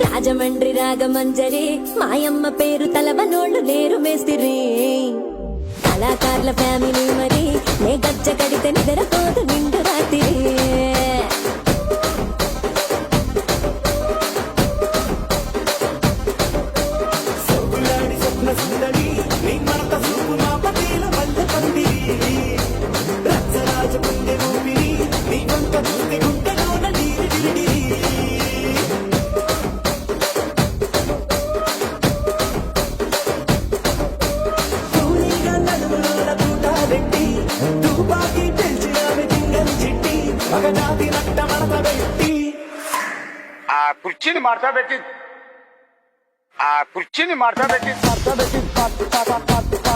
రాజమండ్రి రాగమంజరి మాయమ్మ పేరు తలవనోళ్ళు లేరు మేస్తిరి కళాకారుల ఫ్యామిలీ మరి నే గజ్జ కడితే నిద్రపోదు నిండు రాత్రి ఆ కుర్చీని మార్చబెట్టి